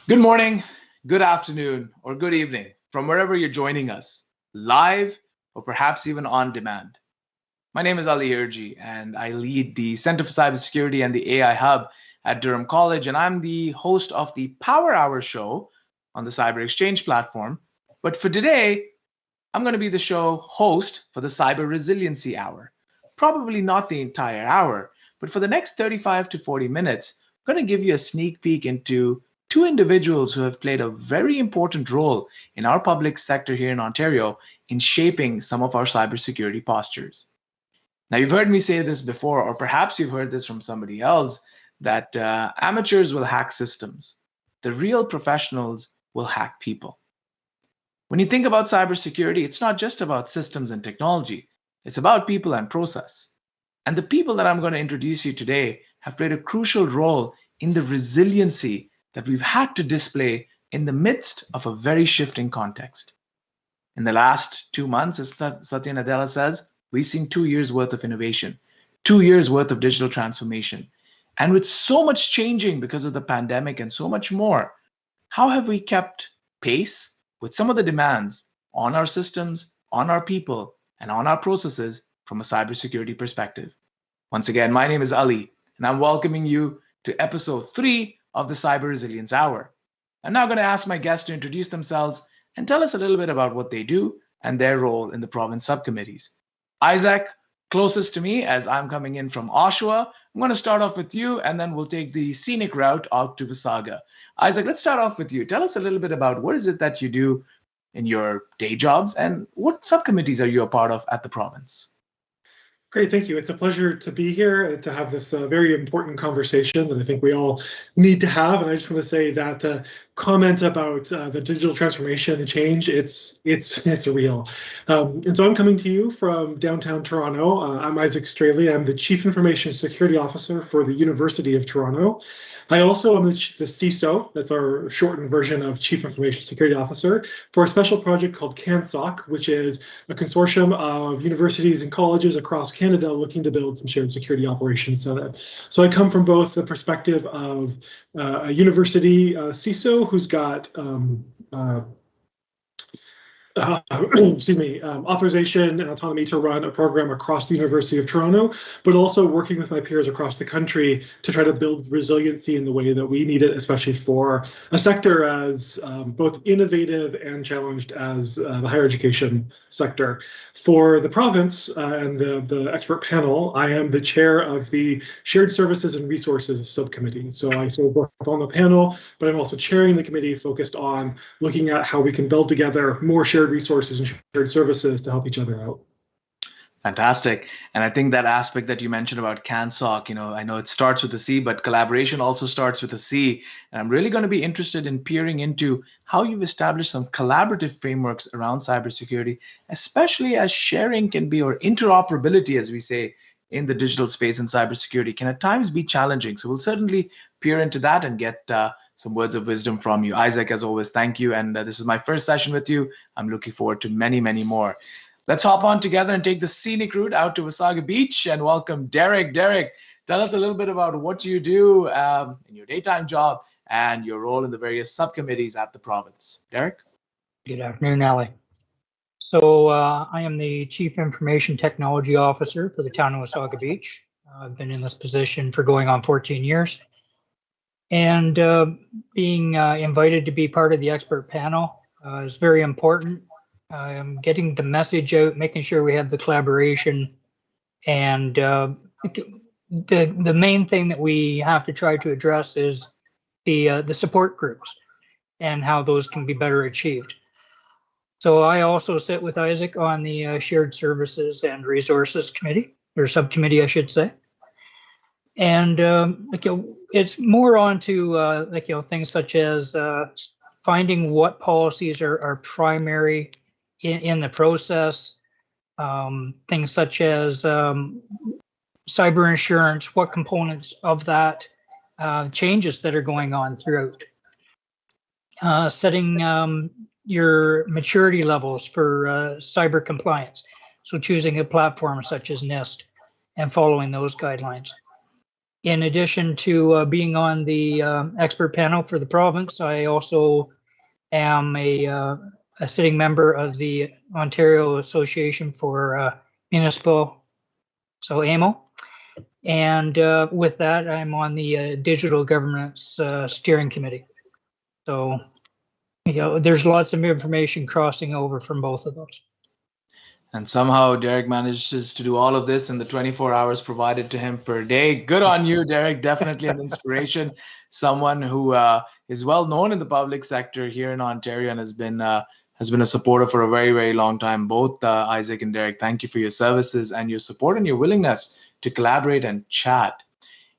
Good morning, good afternoon, or good evening from wherever you're joining us, live or perhaps even on demand. My name is Ali Hirji, and I lead the Center for Cybersecurity and the AI Hub at Durham College, and I'm the host of the Power Hour show on the Cyber Exchange platform. But for today, I'm going to be the show host for the Cyber Resiliency Hour. Probably not the entire hour, but for the next 35 to 40 minutes, I'm going to give you a sneak peek into two individuals who have played a very important role in our public sector here in Ontario in shaping some of our cybersecurity postures. Now, you've heard me say this before, or perhaps you've heard this from somebody else, that amateurs will hack systems. The real professionals will hack people. When you think about cybersecurity, it's not just about systems and technology. It's about people and process. And the people that I'm going to introduce you today have played a crucial role in the resiliency that we've had to display in the midst of a very shifting context. In the last 2 months, as Satya Nadella says, we've seen 2 years worth of innovation, 2 years worth of digital transformation. And with so much changing because of the pandemic and so much more, how have we kept pace with some of the demands on our systems, on our people, and on our processes from a cybersecurity perspective? Once again, my name is Ali, and I'm welcoming you to episode 3 of the Cyber Resilience Hour. I'm now going to ask my guests to introduce themselves and tell us a little bit about what they do and their role in the province subcommittees. Isaac, closest to me as I'm coming in from Oshawa, I'm going to start off with you, and then we'll take the scenic route out to Wasaga. Isaac, let's start off with you. Tell us a little bit about what is it that you do in your day jobs and what subcommittees are you a part of at the province? Great, thank you. It's a pleasure to be here and to have this very important conversation that I think we all need to have. And I just want to say that comment about the digital transformation and change, it's real. And so I'm coming to you from downtown Toronto. I'm Isaac Straley. I'm the Chief Information Security Officer for the University of Toronto. I also am the CISO, that's our shortened version of Chief Information Security Officer, for a special project called CANSOC, which is a consortium of universities and colleges across Canada looking to build some shared security operations setup. So I come from both the perspective of a university CISO who's got authorization and autonomy to run a program across the University of Toronto, but also working with my peers across the country to try to build resiliency in the way that we need it, especially for a sector as both innovative and challenged as the higher education sector. For the province and the expert panel, I am the chair of the Shared Services and Resources Subcommittee. So I serve both on the panel, but I'm also chairing the committee focused on looking at how we can build together more shared resources and shared services to help each other out. Fantastic. And I think that aspect that you mentioned about CANSOC, I know it starts with a C, but collaboration also starts with a C. And I'm really going to be interested in peering into how you've established some collaborative frameworks around cybersecurity, especially as sharing can be, or interoperability, as we say, in the digital space and cybersecurity can at times be challenging. So we'll certainly peer into that and get some words of wisdom from you. Isaac, as always, thank you. And this is my first session with you. I'm looking forward to many, many more. Let's hop on together and take the scenic route out to Wasaga Beach and welcome Derek. Derek, tell us a little bit about what you do in your daytime job and your role in the various subcommittees at the province. Derek? Good afternoon, Ali. So I am the Chief Information Technology Officer for the town of Wasaga Beach. I've been in this position for going on 14 years. And being invited to be part of the expert panel is very important. Getting the message out, making sure we have the collaboration, and the main thing that we have to try to address is the support groups and how those can be better achieved. So I also sit with Isaac on the Shared Services and Resources Committee, or Subcommittee, I should say. And it's more on to things such as finding what policies are primary in the process, things such as cyber insurance, what components of that, changes that are going on throughout, setting your maturity levels for cyber compliance. So choosing a platform such as NIST and following those guidelines. in addition to being on the expert panel for the province, I also am a sitting member of the Ontario Association for Municipal, so AMO. And with that, I'm on the Digital Governance Steering Committee. So, there's lots of information crossing over from both of those. And somehow Derek manages to do all of this in the 24 hours provided to him per day. Good on you, Derek. Definitely an inspiration. Someone who is well known in the public sector here in Ontario and has been a supporter for a very, very long time. Both Isaac and Derek, thank you for your services and your support and your willingness to collaborate and chat.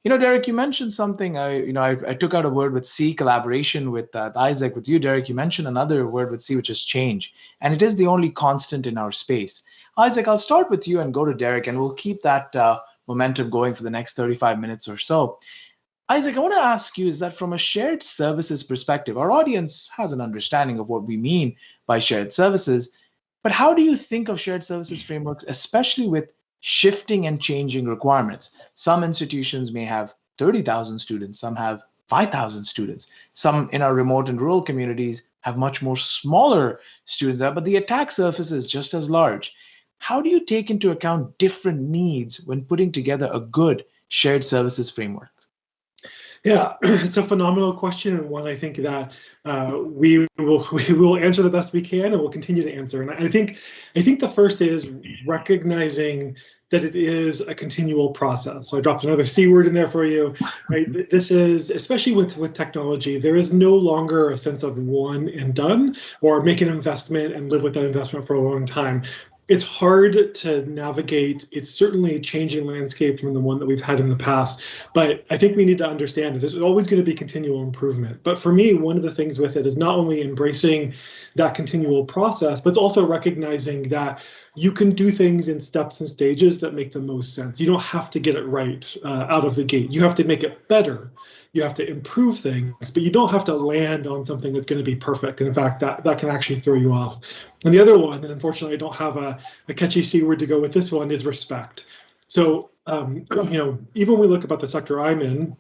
Derek, you mentioned something. I took out a word with C, collaboration with Isaac. With you, Derek, you mentioned another word with C, which is change. And it is the only constant in our space. Isaac, I'll start with you and go to Derek, and we'll keep that momentum going for the next 35 minutes or so. Isaac, I want to ask you, is that from a shared services perspective, our audience has an understanding of what we mean by shared services, but how do you think of shared services frameworks, especially with shifting and changing requirements? Some institutions may have 30,000 students, some have 5,000 students. Some in our remote and rural communities have much more smaller students, but the attack surface is just as large. How do you take into account different needs when putting together a good shared services framework? Yeah, it's a phenomenal question, and one I think that we will answer the best we can, and we'll continue to answer. And I think the first is recognizing that it is a continual process. So I dropped another C word in there for you, right? This is, especially with technology, there is no longer a sense of one and done, or make an investment and live with that investment for a long time. It's hard to navigate. It's certainly a changing landscape from the one that we've had in the past. But I think we need to understand that there's always going to be continual improvement. But for me, one of the things with it is not only embracing that continual process, but it's also recognizing that you can do things in steps and stages that make the most sense. You don't have to get it right out of the gate. You have to make it better. You have to improve things, but you don't have to land on something that's going to be perfect. And in fact, that can actually throw you off. And the other one, and unfortunately I don't have a catchy C word to go with this one, is respect. So, even when we look about the sector I'm in,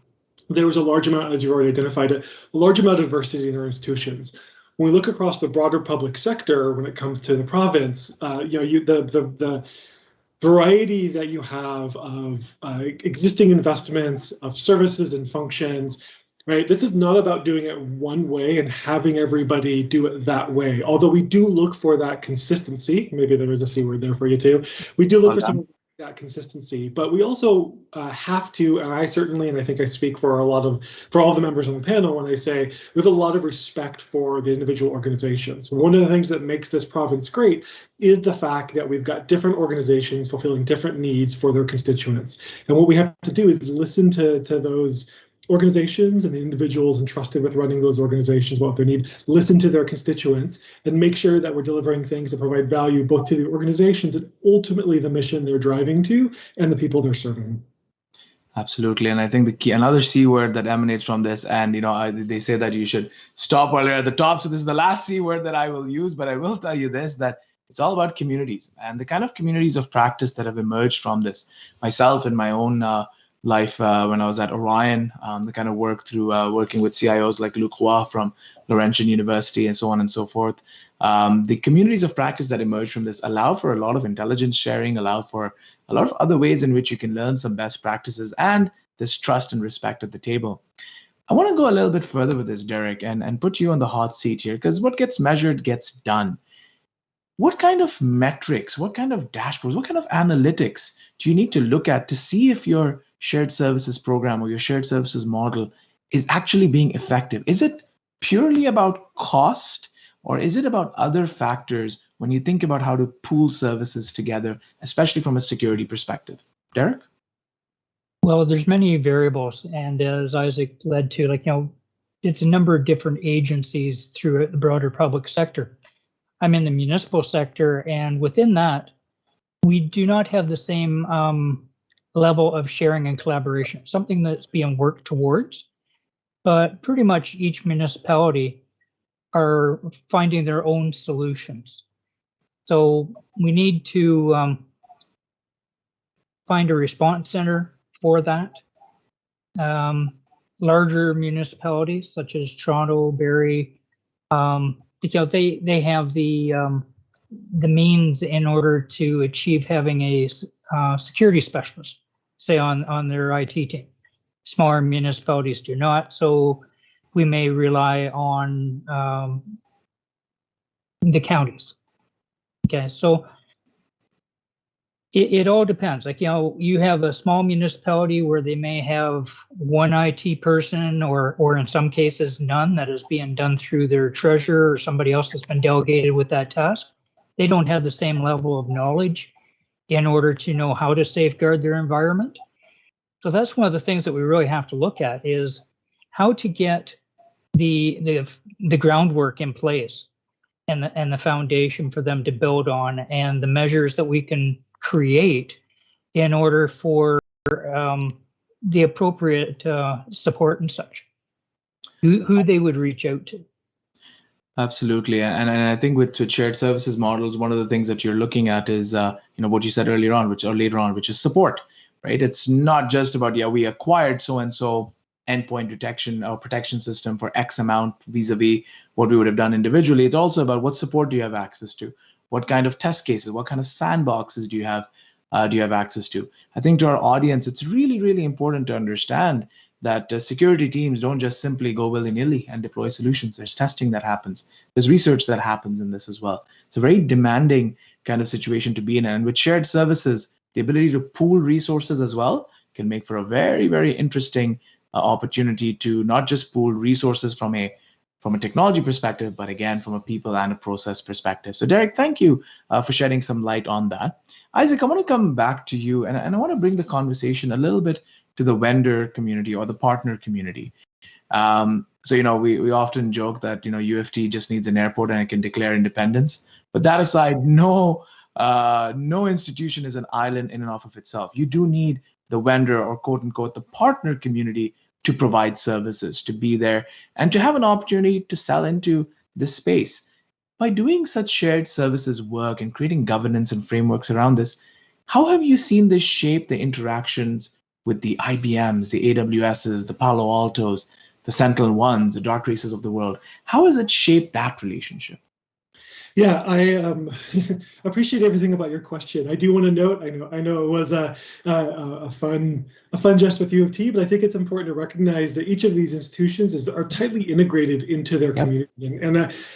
there was a large amount, as you've already identified it, a large amount of diversity in our institutions. When we look across the broader public sector, when it comes to the province, the variety that you have of existing investments, of services and functions, right? This is not about doing it one way and having everybody do it that way. Although we do look for that consistency. Maybe there is a C word there for you too. We do look for some of that consistency, but we also have to, and I certainly, and I think I speak for all of the members on the panel when I say we have a lot of respect for the individual organizations. One of the things that makes this province great is the fact that we've got different organizations fulfilling different needs for their constituents. And what we have to do is listen to those organizations and the individuals entrusted with running those organizations, what they need, listen to their constituents, and make sure that we're delivering things that provide value both to the organizations and ultimately the mission they're driving to and the people they're serving. Absolutely. And I think the key, another C word that emanates from this, and they say that you should stop while you're at the top. So this is the last C word that I will use, but I will tell you this, that it's all about communities and the kind of communities of practice that have emerged from this. Myself in my own life when I was at Orion, the kind of work through working with CIOs like Luc Roy from Laurentian University and so on and so forth. The communities of practice that emerge from this allow for a lot of intelligence sharing, allow for a lot of other ways in which you can learn some best practices and this trust and respect at the table. I want to go a little bit further with this, Derek, and put you on the hot seat here, because what gets measured gets done. What kind of metrics, what kind of dashboards, what kind of analytics do you need to look at to see if your shared services program or your shared services model is actually being effective? Is it purely about cost, or is it about other factors when you think about how to pool services together, especially from a security perspective? Derek? Well, there's many variables, and as Isaac led to, it's a number of different agencies through the broader public sector. I'm in the municipal sector, and within that, we do not have the same level of sharing and collaboration, something that's being worked towards, but pretty much each municipality are finding their own solutions. So we need to find a response center for that. larger municipalities such as Toronto, Barrie, they have the means in order to achieve having a security specialist, say on their IT team. Smaller municipalities do not, so we may rely on the counties. Okay, so it all depends. Like, you have a small municipality where they may have one IT person or in some cases none, that is being done through their treasurer or somebody else that's been delegated with that task. They don't have the same level of knowledge in order to know how to safeguard their environment. So that's one of the things that we really have to look at, is how to get the groundwork in place and the foundation for them to build on, and the measures that we can create in order for the appropriate support and such, who they would reach out to. Absolutely, and I think with shared services models, one of the things that you're looking at is what you said earlier on, later on, which is support, right? It's not just about we acquired so and so endpoint detection or protection system for X amount vis-a-vis what we would have done individually. It's also about what support do you have access to, what kind of test cases, what kind of sandboxes do you have access to. I think to our audience, it's really, really important to understand that security teams don't just simply go willy-nilly and deploy solutions. There's testing that happens. There's research that happens in this as well. It's a very demanding kind of situation to be in. And with shared services, the ability to pool resources as well can make for a very, very interesting opportunity to not just pool resources from a technology perspective, but again, from a people and a process perspective. So Derek, thank you for shedding some light on that. Isaac, I want to come back to you, and I want to bring the conversation a little bit to the vendor community or the partner community. So, we often joke that, UFT just needs an airport and it can declare independence. But that aside, no institution is an island in and of itself. You do need the vendor, or quote unquote, the partner community, to provide services, to be there, and to have an opportunity to sell into this space. By doing such shared services work and creating governance and frameworks around this, how have you seen this shape the interactions with the IBMs, the AWSs, the Palo Altos, the Sentinel Ones, the Dark Races of the world? How has it shaped that relationship? Yeah, I appreciate everything about your question. I do want to note, I know it was a fun jest with U of T, but I think it's important to recognize that each of these institutions are tightly integrated into their community,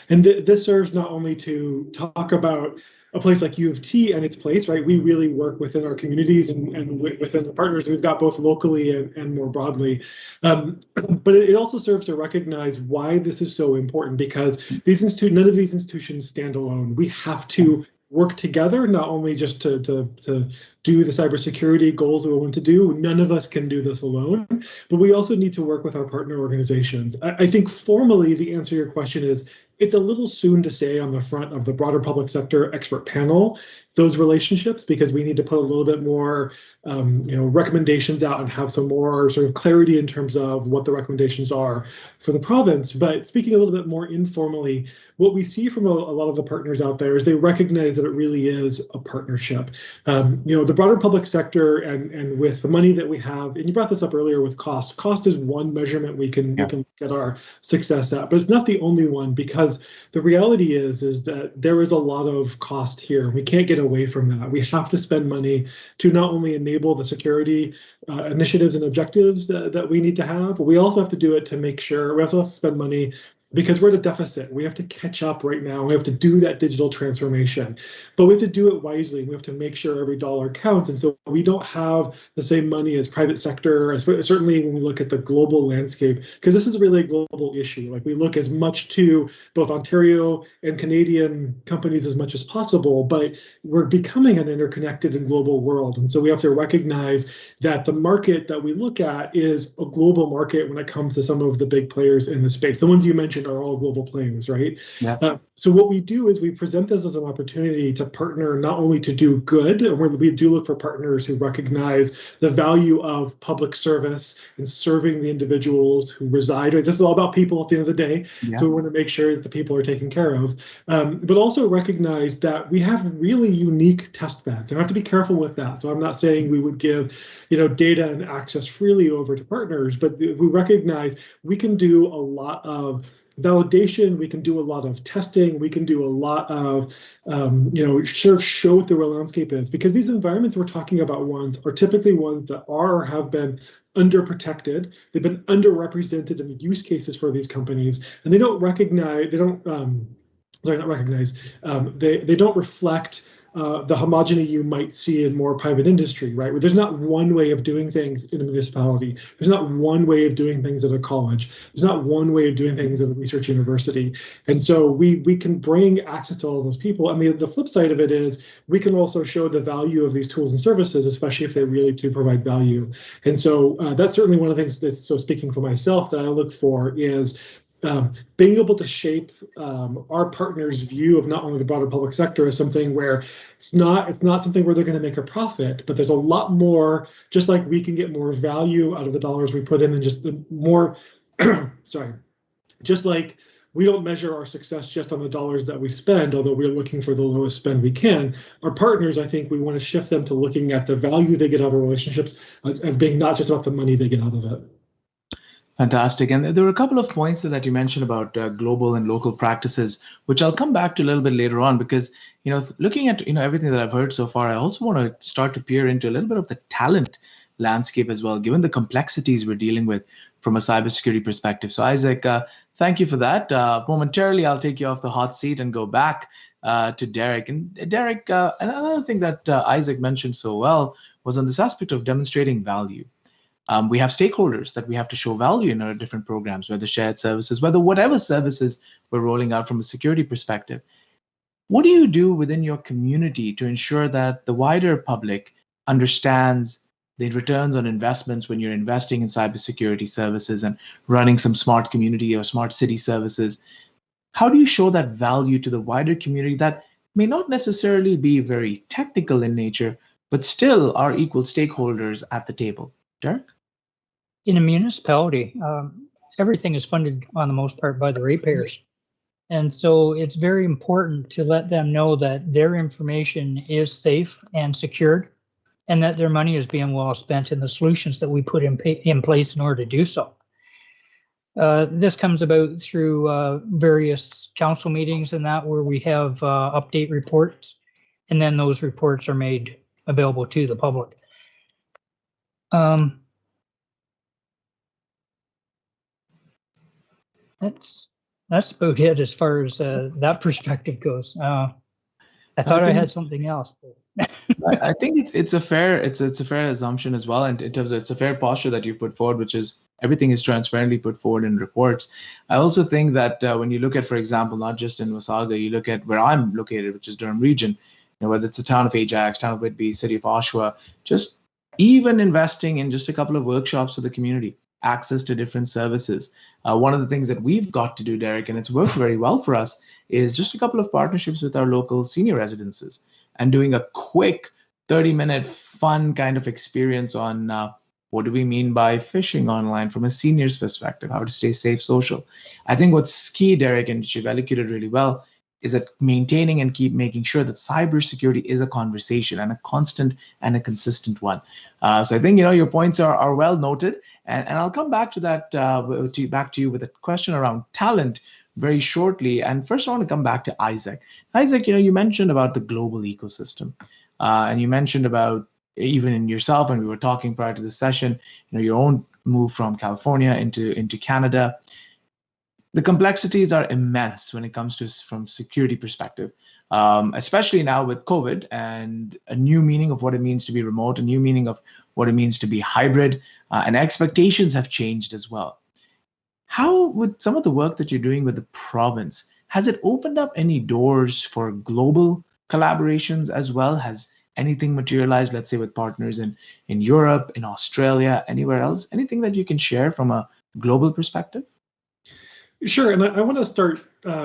and this serves not only to talk about a place like U of T and its place, right? We really work within our communities and within the partners we've got, both locally and more broadly. But it also serves to recognize why this is so important, because none of these institutions stand alone. We have to work together, not only just to do the cybersecurity goals that we want to do. None of us can do this alone, but we also need to work with our partner organizations. I think formally the answer to your question is, it's a little soon to say on the front of the broader public sector expert panel those relationships, because we need to put a little bit more recommendations out and have some more sort of clarity in terms of what the recommendations are for the province. But speaking a little bit more informally, what we see from a lot of the partners out there is they recognize that it really is a partnership. The broader public sector, and with the money that we have, and you brought this up earlier with cost. Cost is one measurement we can look at our success at, but it's not the only one, because the reality is that there is a lot of cost here. We can't get away from that. We have to spend money to not only enable the security initiatives and objectives that we need to have, but we also have to do it to make sure, we also have to spend money because we're at a deficit. We have to catch up right now. We have to do that digital transformation, but we have to do it wisely. We have to make sure every dollar counts. And so we don't have the same money as private sector, certainly when we look at the global landscape, because this is really a global issue. Like, we look as much to both Ontario and Canadian companies as much as possible, but we're becoming an interconnected and global world. And so we have to recognize that the market that we look at is a global market when it comes to some of the big players in the space. The ones you mentioned, mentioned are all global players, right? Yeah. So what we do is we present this as an opportunity to partner, not only to do good, and we do look for partners who recognize the value of public service and serving the individuals who reside. Right? This is all about people at the end of the day. Yeah. So we want to make sure that the people are taken care of, but also recognize that we have really unique test beds. And I have to be careful with that. So I'm not saying we would give, data and access freely over to partners, but we recognize we can do a lot of validation, we can do a lot of testing, we can do a lot of, sort of show what the real landscape is, because these environments we're talking about are typically ones that are or have been underprotected. They've been underrepresented in the use cases for these companies, and they don't reflect the homogeny you might see in more private industry, right? Where there's not one way of doing things in a municipality. There's not one way of doing things at a college. There's not one way of doing things at a research university. And so we can bring access to all those people. And the flip side of it is we can also show the value of these tools and services, especially if they really do provide value. And so that's certainly one of the things that's, so speaking for myself, that I look for is being able to shape our partners' view of not only the broader public sector as something where it's not something where they're going to make a profit, but there's a lot more. Just like we can get more value out of the dollars we put in than just the more. Sorry, just like we don't measure our success just on the dollars that we spend, although we're looking for the lowest spend we can. Our partners, I think we want to shift them to looking at the value they get out of relationships as being not just about the money they get out of it. Fantastic. And there were a couple of points that you mentioned about global and local practices, which I'll come back to a little bit later on, because, looking at, everything that I've heard so far, I also want to start to peer into a little bit of the talent landscape as well, given the complexities we're dealing with from a cybersecurity perspective. So Isaac, thank you for that. Momentarily, I'll take you off the hot seat and go back to Derek. And Derek, another thing that Isaac mentioned so well was on this aspect of demonstrating value. We have stakeholders that we have to show value in our different programs, whether shared services, whatever services we're rolling out from a security perspective. What do you do within your community to ensure that the wider public understands the returns on investments when you're investing in cybersecurity services and running some smart community or smart city services? How do you show that value to the wider community that may not necessarily be very technical in nature, but still are equal stakeholders at the table? Derek? In a municipality, everything is funded on the most part by the ratepayers. And so it's very important to let them know that their information is safe and secured, and that their money is being well spent in the solutions that we put in place in order to do so. This comes about through various council meetings and that, where we have update reports, and then those reports are made available to the public. That's about it as far as that perspective goes. I thought I had something else. I think it's a fair assumption as well, and in terms of it's a fair posture that you've put forward, which is everything is transparently put forward in reports. I also think that when you look at, for example, not just in Wasaga, you look at where I'm located, which is Durham region, whether it's the town of Ajax, town of Whitby, city of Oshawa, just even investing in just a couple of workshops for the community, access to different services. One of the things that we've got to do, Derek, and it's worked very well for us, is just a couple of partnerships with our local senior residences and doing a quick 30-minute fun kind of experience on what do we mean by phishing online from a senior's perspective, how to stay safe social. I think what's key, Derek, and you've elocuted really well, is that maintaining and keep making sure that cybersecurity is a conversation and a constant and a consistent one. So I think, your points are well noted. And I'll come back to that, back to you with a question around talent very shortly. And first, I want to come back to Isaac. Isaac, you mentioned about the global ecosystem, and you mentioned about even in yourself, and we were talking prior to the session, your own move from California into Canada. The complexities are immense when it comes to from security perspective, especially now with COVID and a new meaning of what it means to be remote, a new meaning of what it means to be hybrid, and expectations have changed as well. How, with some of the work that you're doing with the province, has it opened up any doors for global collaborations as well? Has anything materialized, let's say, with partners in Europe, in Australia, anywhere else? Anything that you can share from a global perspective? Sure, and I want to start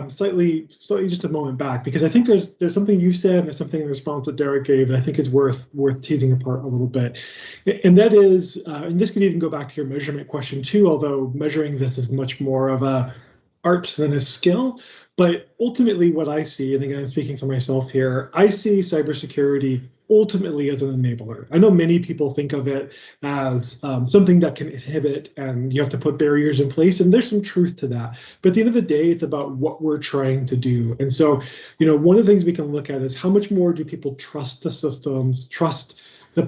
slightly just a moment back, because I think there's something you said and there's something in response that Derek gave that I think is worth teasing apart a little bit, and that is, and this could even go back to your measurement question too, although measuring this is much more of a art than a skill. But ultimately, what I see, and again, I'm speaking for myself here, I see cybersecurity ultimately as an enabler. I know many people think of it as something that can inhibit and you have to put barriers in place, and there's some truth to that. But at the end of the day, it's about what we're trying to do. And so, one of the things we can look at is how much more do people trust the systems,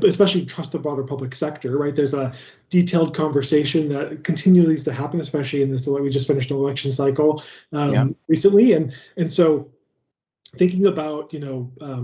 especially trust the broader public sector, right? There's a detailed conversation that continues to happen, especially in this, we just finished an election cycle recently. And so thinking about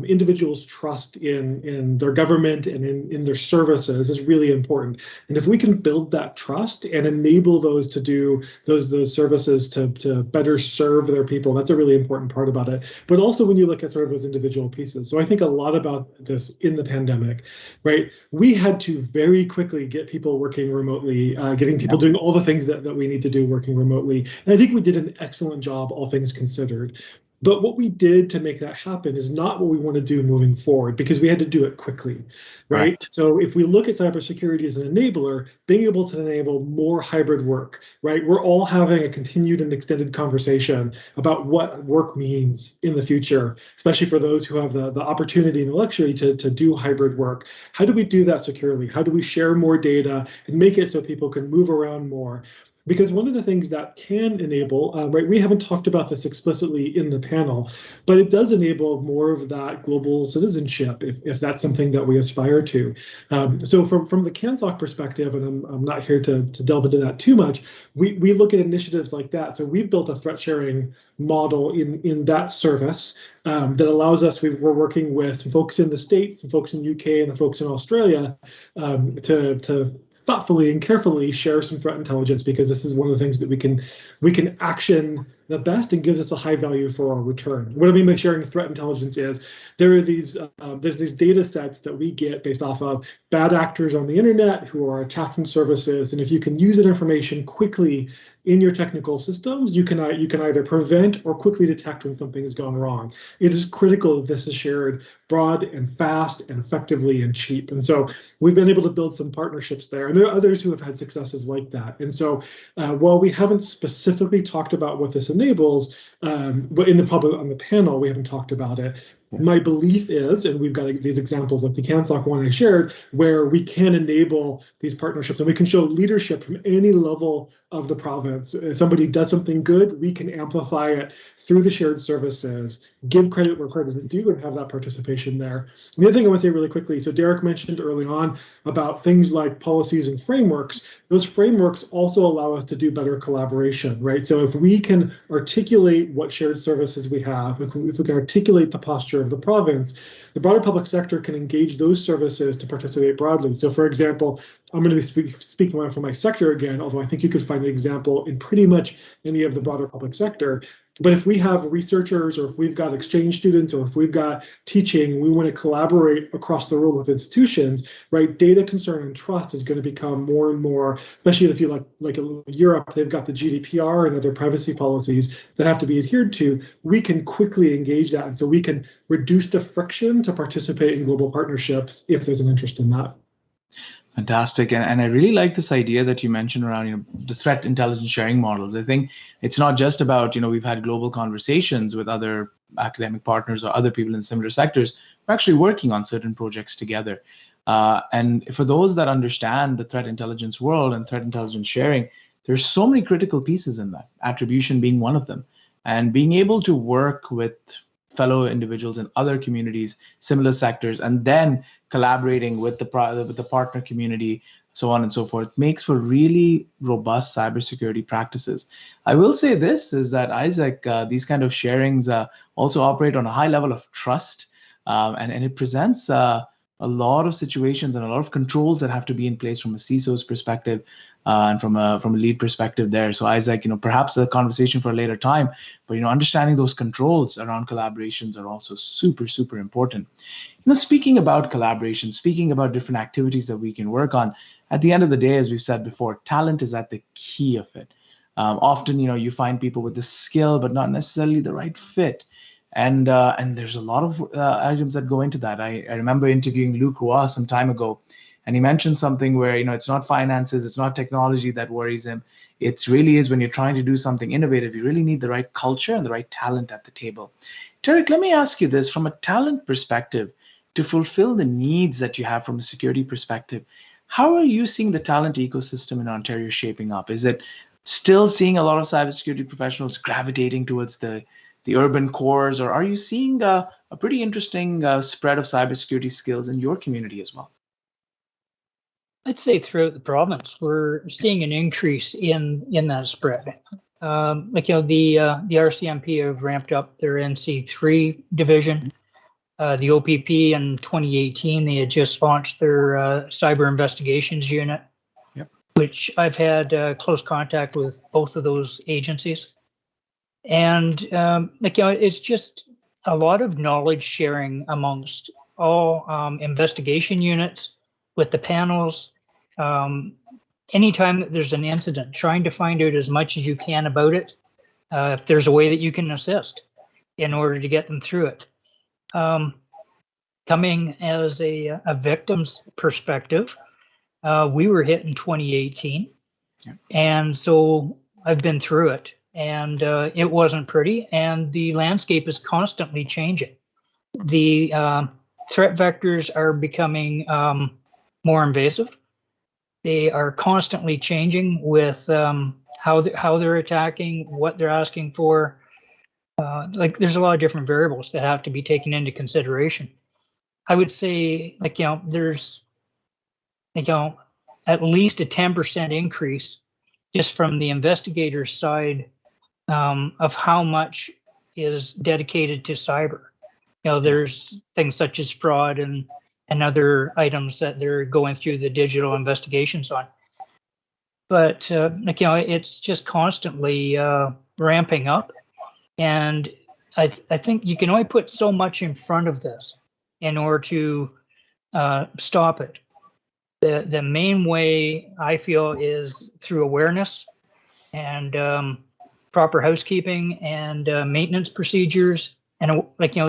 individuals' trust in their government and in their services is really important. And if we can build that trust and enable those to do those services to better serve their people, that's a really important part about it. But also when you look at sort of those individual pieces. So I think a lot about this in the pandemic, right? We had to very quickly get people working remotely, getting people doing all the things that we need to do working remotely. And I think we did an excellent job, all things considered. But what we did to make that happen is not what we want to do moving forward, because we had to do it quickly, right? So if we look at cybersecurity as an enabler, being able to enable more hybrid work, right? We're all having a continued and extended conversation about what work means in the future, especially for those who have the opportunity and the luxury to do hybrid work. How do we do that securely? How do we share more data and make it so people can move around more? Because one of the things that can enable, right, we haven't talked about this explicitly in the panel, but it does enable more of that global citizenship if that's something that we aspire to. So from the CANSOC perspective, and I'm not here to delve into that too much, we look at initiatives like that. So we've built a threat sharing model in that service that allows us, we're working with some folks in the States, some folks in the UK, and the folks in Australia to thoughtfully and carefully share some threat intelligence, because this is one of the things that we can action the best and gives us a high value for our return. What I mean by sharing threat intelligence is there are there's these data sets that we get based off of bad actors on the internet who are attacking services, and if you can use that information quickly in your technical systems, you can either prevent or quickly detect when something has gone wrong. It is critical that this is shared broad and fast and effectively and cheap. And so we've been able to build some partnerships there, and there are others who have had successes like that. And so while we haven't specifically talked about what this enables, but in the public on the panel, we haven't talked about it. My belief is, and we've got these examples like the CANSOC one I shared, where we can enable these partnerships and we can show leadership from any level of the province. If somebody does something good, we can amplify it through the shared services, give credit where credit is due, and have that participation there. And the other thing I want to say really quickly, so Derek mentioned early on about things like policies and frameworks. Those frameworks also allow us to do better collaboration, right? So if we can articulate what shared services we have, if we can articulate the posture of the province, the broader public sector can engage those services to participate broadly. So for example, I'm going to be speaking for my sector again, although I think you could find an example in pretty much any of the broader public sector. But if we have researchers, or if we've got exchange students, or if we've got teaching, we want to collaborate across the world with institutions, right? Data concern and trust is going to become more and more, especially if you like Europe, they've got the GDPR and other privacy policies that have to be adhered to. We can quickly engage that, and so we can reduce the friction to participate in global partnerships if there's an interest in that. Fantastic. And I really like this idea that you mentioned around, the threat intelligence sharing models. I think it's not just about, we've had global conversations with other academic partners or other people in similar sectors. We're actually working on certain projects together. And for those that understand the threat intelligence world and threat intelligence sharing, there's so many critical pieces in that, attribution being one of them. And being able to work with fellow individuals in other communities, similar sectors, and then collaborating with the partner community, so on and so forth, makes for really robust cybersecurity practices. I will say this is that, Isaac, these kind of sharings also operate on a high level of trust, and it presents a lot of situations and a lot of controls that have to be in place from a CISO's perspective, and from a lead perspective there. So Isaac, perhaps a conversation for a later time, but understanding those controls around collaborations are also super, super important. Speaking about collaboration, speaking about different activities that we can work on, at the end of the day, as we've said before, talent is at the key of it. Often, you find people with the skill, but not necessarily the right fit. And there's a lot of items that go into that. I remember interviewing Luke Roy some time ago, and he mentioned something where, it's not finances, it's not technology that worries him. It really is when you're trying to do something innovative, you really need the right culture and the right talent at the table. Derek, let me ask you this from a talent perspective, to fulfill the needs that you have from a security perspective. How are you seeing the talent ecosystem in Ontario shaping up? Is it still seeing a lot of cybersecurity professionals gravitating towards the urban cores, or are you seeing a pretty interesting spread of cybersecurity skills in your community as well? I'd say throughout the province, we're seeing an increase in that spread. The RCMP have ramped up their NC3 division. The OPP in 2018, they had just launched their cyber investigations unit, which I've had close contact with both of those agencies. And it's just a lot of knowledge sharing amongst all investigation units with the panels. Anytime that there's an incident, trying to find out as much as you can about it, if there's a way that you can assist in order to get them through it. Coming as a victim's perspective, we were hit in 2018, and so I've been through it, and it wasn't pretty, and the landscape is constantly changing. The threat vectors are becoming more invasive. They are constantly changing with how they're attacking, what they're asking for. There's a lot of different variables that have to be taken into consideration. I would say, there's, at least a 10% increase just from the investigator's side of how much is dedicated to cyber. There's things such as fraud and other items that they're going through the digital investigations on. But, it's just constantly ramping up. And I think you can only put so much in front of this in order to stop it. The main way I feel is through awareness and proper housekeeping and maintenance procedures, and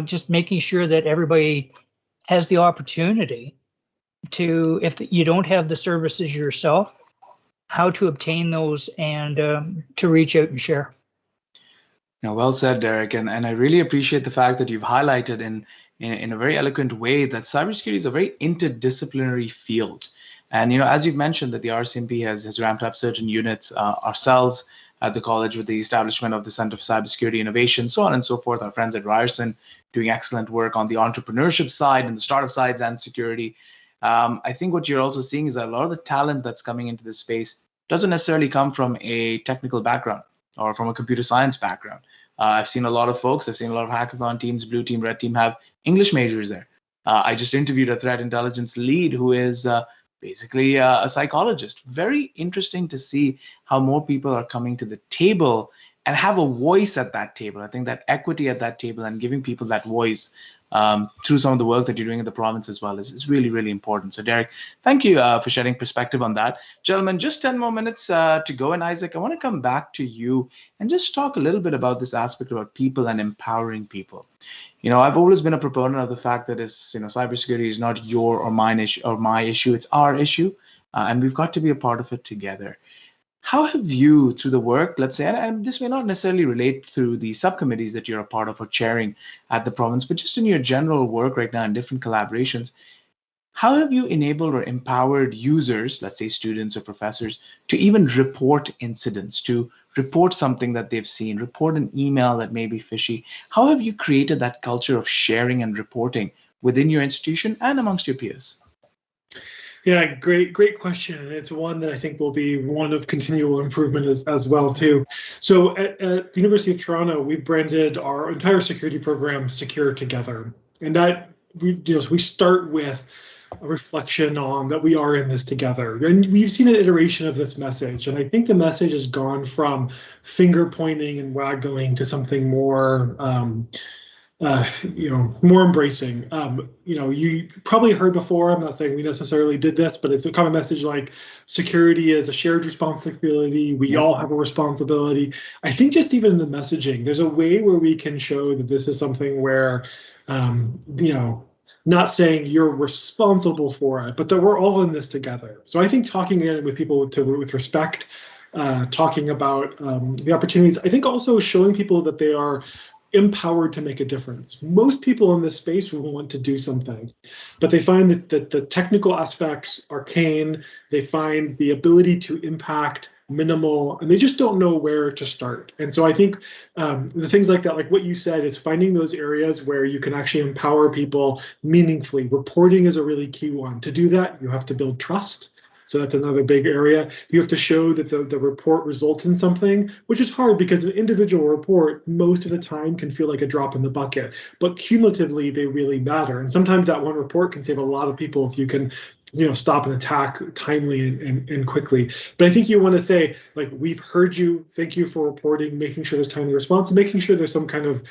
just making sure that everybody has the opportunity to, if you don't have the services yourself, how to obtain those and to reach out and share. Well said, Derek, and I really appreciate the fact that you've highlighted in a very eloquent way that cybersecurity is a very interdisciplinary field. And as you've mentioned, that the RCMP has ramped up certain units ourselves at the college with the establishment of the Center for Cybersecurity Innovation, so on and so forth. Our friends at Ryerson doing excellent work on the entrepreneurship side and the startup sides and security. I think what you're also seeing is that a lot of the talent that's coming into this space doesn't necessarily come from a technical background or from a computer science background. I've seen a lot of folks, I've seen a lot of hackathon teams, blue team, red team, have English majors there. I just interviewed a threat intelligence lead who is basically a psychologist. Very interesting to see how more people are coming to the table and have a voice at that table. I think that equity at that table and giving people that voice through some of the work that you're doing in the province as well is really, really important. So Derek, thank you for shedding perspective on that. Gentlemen, just 10 more minutes to go. And Isaac, I want to come back to you and just talk a little bit about this aspect about people and empowering people. I've always been a proponent of the fact that cybersecurity is not your or mine issue or my issue, it's our issue. And we've got to be a part of it together. How have you, through the work, let's say, and this may not necessarily relate to the subcommittees that you're a part of or chairing at the province, but just in your general work right now in different collaborations, how have you enabled or empowered users, let's say students or professors, to even report incidents, to report something that they've seen, report an email that may be fishy? How have you created that culture of sharing and reporting within your institution and amongst your peers? Yeah, great question. And it's one that I think will be one of continual improvement as well too. So at the University of Toronto, we branded our entire security program Secure Together. And that we start with a reflection on that we are in this together. And we've seen an iteration of this message. And I think the message has gone from finger pointing and waggling to something more more embracing. You probably heard before, I'm not saying we necessarily did this, but it's a common message like security is a shared responsibility. We all have a responsibility. I think just even in the messaging, there's a way where we can show that this is something where, not saying you're responsible for it, but that we're all in this together. So I think talking with people with respect, talking about the opportunities, I think also showing people that they are empowered to make a difference. Most people in this space will want to do something, but they find that the technical aspects arcane, they find the ability to impact minimal, and they just don't know where to start. And so I think the things like that, like what you said, is finding those areas where you can actually empower people meaningfully. Reporting is a really key one. To do that, you have to build trust. So that's another big area. You have to show that the report results in something, which is hard because an individual report most of the time can feel like a drop in the bucket, but cumulatively they really matter. And sometimes that one report can save a lot of people if you can stop an attack timely and quickly. But I think you want to say, like, we've heard you, thank you for reporting, making sure there's timely response, and making sure there's some kind of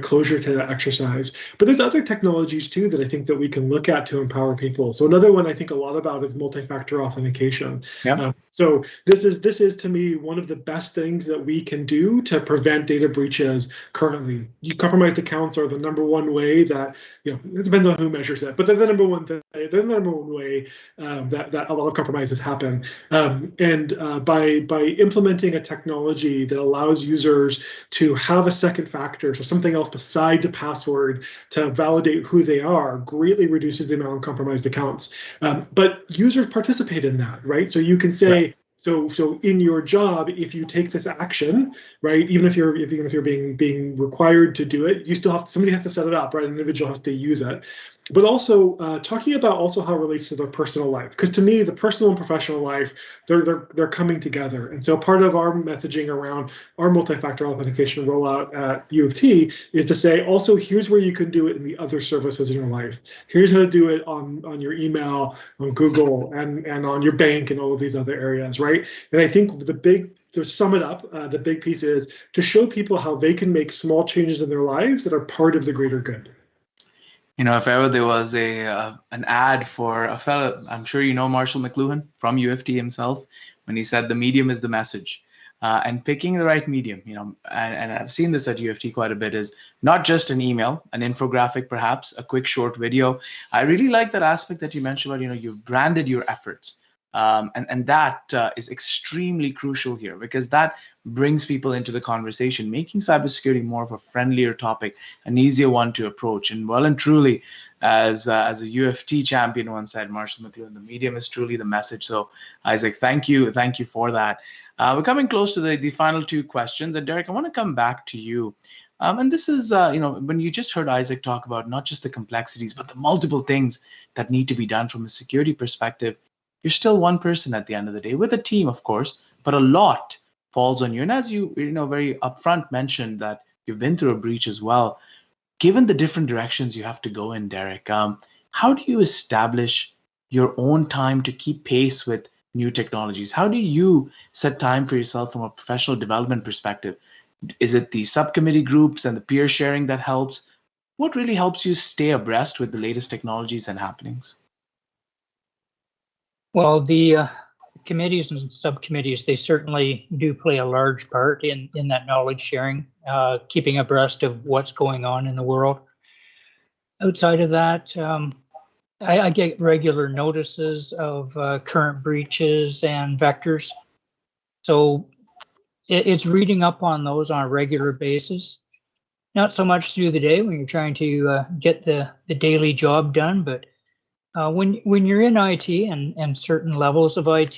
closure to that exercise. But there's other technologies too that I think that we can look at to empower people. So another one I think a lot about is multi-factor authentication. Yeah. So this is to me one of the best things that we can do to prevent data breaches currently. Compromised accounts are the number one way that, it depends on who measures it, but they're the number one thing, they're the number one way that a lot of compromises happen. By implementing a technology that allows users to have a second factor, so something else besides a password to validate who they are, greatly reduces the amount of compromised accounts. But users participate in that, right? So you can say, So in your job, if you take this action, right, even if you're being required to do it, you still have somebody has to set it up, right? An individual has to use it. But also talking about also how it relates to their personal life, because to me, the personal and professional life, they're coming together. And so part of our messaging around our multi-factor authentication rollout at U of T is to say, also, here's where you can do it in the other services in your life. Here's how to do it on your email, on Google, and on your bank, and all of these other areas, right? And I think to sum it up, the big piece is to show people how they can make small changes in their lives that are part of the greater good. If ever there was an ad for a fellow, I'm sure Marshall McLuhan from U of T himself, when he said the medium is the message. And picking the right medium, and I've seen this at U of T quite a bit, is not just an email, an infographic, perhaps a quick short video. I really like that aspect that you mentioned about, you've branded your efforts. And that is extremely crucial here, because that brings people into the conversation, making cybersecurity more of a friendlier topic, an easier one to approach. And well and truly, as a U of T champion once said, Marshall McLuhan, the medium is truly the message. So Isaac, thank you for that. We're coming close to the final two questions. And Derek, I want to come back to you. And this is, when you just heard Isaac talk about not just the complexities, but the multiple things that need to be done from a security perspective, you're still one person at the end of the day, with a team, of course, but a lot falls on you. And as you very upfront mentioned that you've been through a breach as well. Given the different directions you have to go in, Derek, how do you establish your own time to keep pace with new technologies? How do you set time for yourself from a professional development perspective? Is it the subcommittee groups and the peer sharing that helps? What really helps you stay abreast with the latest technologies and happenings? Well, the committees and subcommittees, they certainly do play a large part in that knowledge sharing, keeping abreast of what's going on in the world. Outside of that, I get regular notices of current breaches and vectors. So it's reading up on those on a regular basis. Not so much through the day when you're trying to get the daily job done, but when you're in IT and certain levels of IT,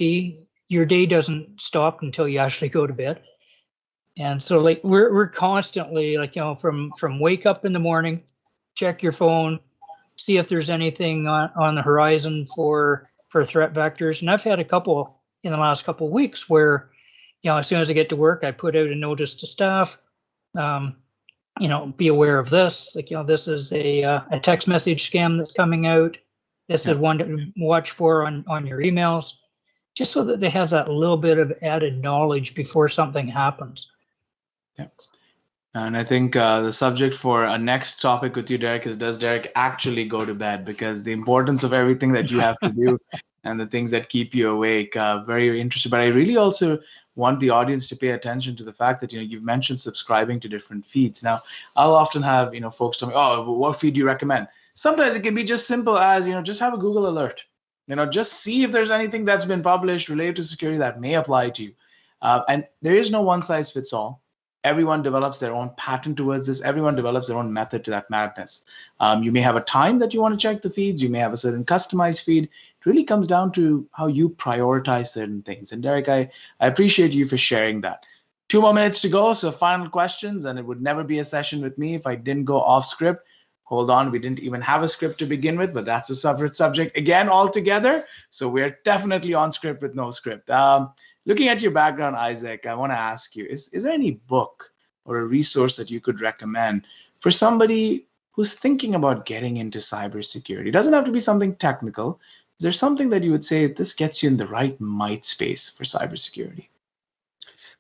your day doesn't stop until you actually go to bed. And so like we're constantly from wake up in the morning, check your phone, see if there's anything on the horizon for threat vectors. And I've had a couple in the last couple of weeks where, as soon as I get to work, I put out a notice to staff, be aware of this. This is a text message scam that's coming out. This is one to watch for on your emails, just so that they have that little bit of added knowledge before something happens. Yeah. And I think the subject for a next topic with you, Derek, is does Derek actually go to bed? Because the importance of everything that you have to do and the things that keep you awake, very interesting. But I really also want the audience to pay attention to the fact that, you've mentioned subscribing to different feeds. Now, I'll often have, folks tell me, oh, what feed do you recommend? Sometimes it can be just simple as, just have a Google alert. Just see if there's anything that's been published related to security that may apply to you. And there is no one size fits all. Everyone develops their own pattern towards this. Everyone develops their own method to that madness. You may have a time that you want to check the feeds. You may have a certain customized feed. It really comes down to how you prioritize certain things. And Derek, I appreciate you for sharing that. 2 more minutes to go. So final questions, and it would never be a session with me if I didn't go off script. Hold on, we didn't even have a script to begin with, but that's a separate subject again altogether. So we're definitely on script with no script. Looking at your background, Isaac, I want to ask you, is there any book or a resource that you could recommend for somebody who's thinking about getting into cybersecurity? It doesn't have to be something technical. Is there something that you would say this gets you in the right might space for cybersecurity?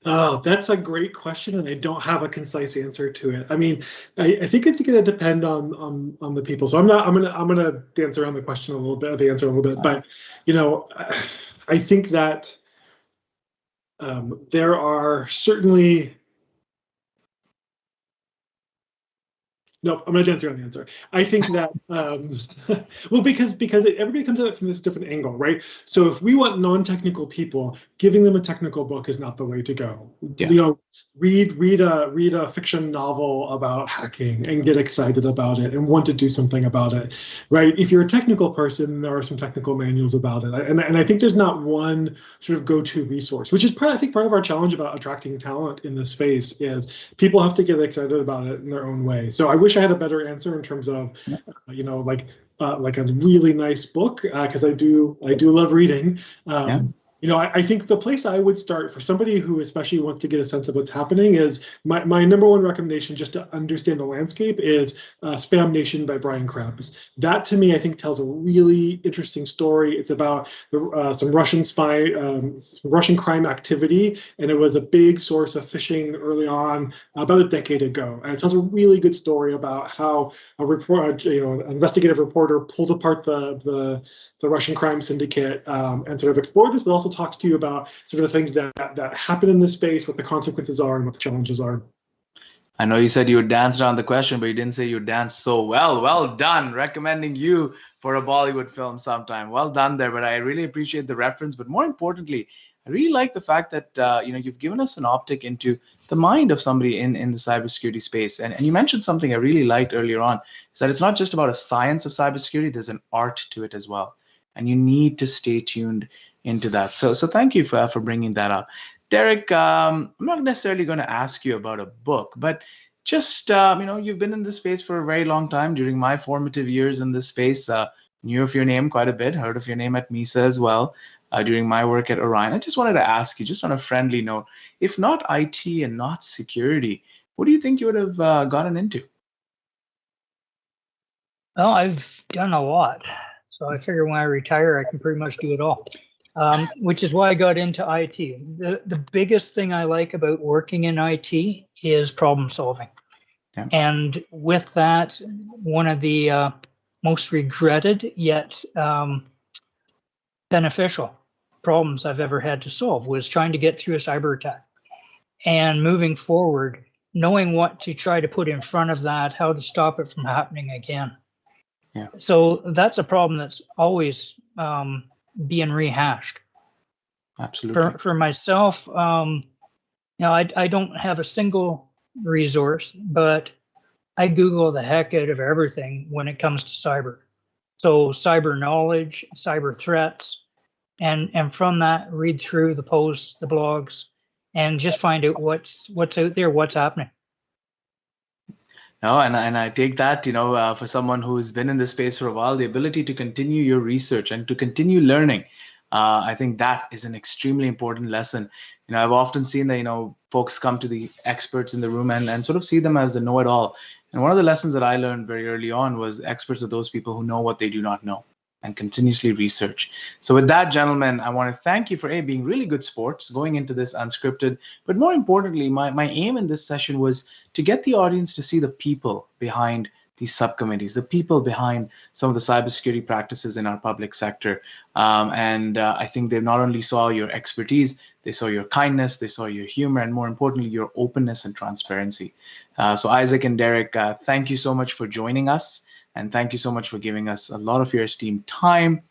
Oh, that's a great question, and I don't have a concise answer to it. I mean, I think it's going to depend on the people. So I'm gonna dance around the question a little bit, the answer a little bit. But I think that there are certainly. Nope, I'm going to dance around the answer. I think that, well, because everybody comes at it from this different angle, right? So if we want non-technical people, giving them a technical book is not the way to go. Yeah. Read a fiction novel about hacking and get excited about it and want to do something about it, right? If you're a technical person, there are some technical manuals about it, and I think there's not one sort of go-to resource, which is I think part of our challenge about attracting talent in this space is people have to get excited about it in their own way. So I wish I had a better answer in terms of, like a really nice book, because I do love reading. I think the place I would start for somebody who especially wants to get a sense of what's happening is my number one recommendation, just to understand the landscape, is Spam Nation by Brian Krebs. That to me, I think, tells a really interesting story. It's about some Russian Russian crime activity, and it was a big source of phishing early on, about a decade ago. And it tells a really good story about how an investigative reporter pulled apart the Russian crime syndicate and sort of explored this, but also talks to you about sort of the things that happen in this space, what the consequences are, and what the challenges are. I know you said you would dance around the question, but you didn't say you dance so well. Well done. Recommending you for a Bollywood film sometime. Well done there. But I really appreciate the reference. But more importantly, I really like the fact that you've given us an optic into the mind of somebody in the cybersecurity space. And you mentioned something I really liked earlier on, is that it's not just about a science of cybersecurity. There's an art to it as well. And you need to stay tuned into that. So thank you for bringing that up. Derek, I'm not necessarily going to ask you about a book, but just, you've been in this space for a very long time. During my formative years in this space, knew of your name quite a bit, heard of your name at MISA as well, during my work at Orion. I just wanted to ask you, just on a friendly note, if not IT and not security, what do you think you would have gotten into? Well, I've done a lot. So I figure when I retire, I can pretty much do it all, which is why I got into IT. The biggest thing I like about working in IT is problem solving. Yeah. And with that, one of the most regretted yet beneficial problems I've ever had to solve was trying to get through a cyber attack. And moving forward, knowing what to try to put in front of that, how to stop it from happening again. Yeah. So that's a problem that's always being rehashed. Absolutely. For myself, I don't have a single resource, but I Google the heck out of everything when it comes to cyber. So cyber knowledge, cyber threats, and from that, read through the posts, the blogs, and just find out what's out there, what's happening. No, and I take that, for someone who's been in this space for a while, the ability to continue your research and to continue learning. I think that is an extremely important lesson. I've often seen that, folks come to the experts in the room and sort of see them as the know-it-all. And one of the lessons that I learned very early on was experts are those people who know what they do not know. and continuously research. So with that, gentlemen, I want to thank you for being really good sports, going into this unscripted. But more importantly, my aim in this session was to get the audience to see the people behind these subcommittees, the people behind some of the cybersecurity practices in our public sector. I think they not only saw your expertise, they saw your kindness, they saw your humor, and more importantly, your openness and transparency. So Isaac and Derek, thank you so much for joining us. And thank you so much for giving us a lot of your esteemed time.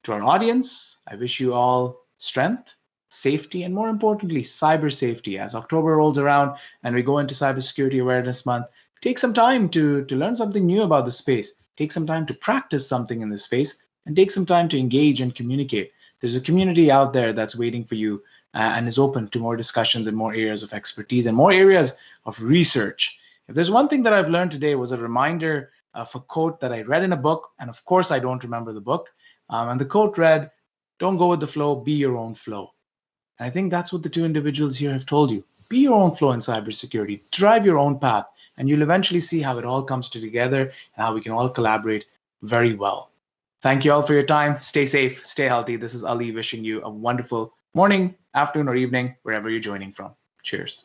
To our audience, I wish you all strength, safety, and more importantly, cyber safety. As October rolls around and we go into Cybersecurity Awareness Month, take some time to learn something new about the space. Take some time to practice something in the space, and take some time to engage and communicate. There's a community out there that's waiting for you and is open to more discussions and more areas of expertise and more areas of research. If there's one thing that I've learned today, was a reminder of a quote that I read in a book, and of course I don't remember the book. And the quote read, "Don't go with the flow, be your own flow." And I think that's what the two individuals here have told you. Be your own flow in cybersecurity, drive your own path, and you'll eventually see how it all comes together and how we can all collaborate very well. Thank you all for your time. Stay safe, stay healthy. This is Ali wishing you a wonderful morning, afternoon, or evening, wherever you're joining from. Cheers.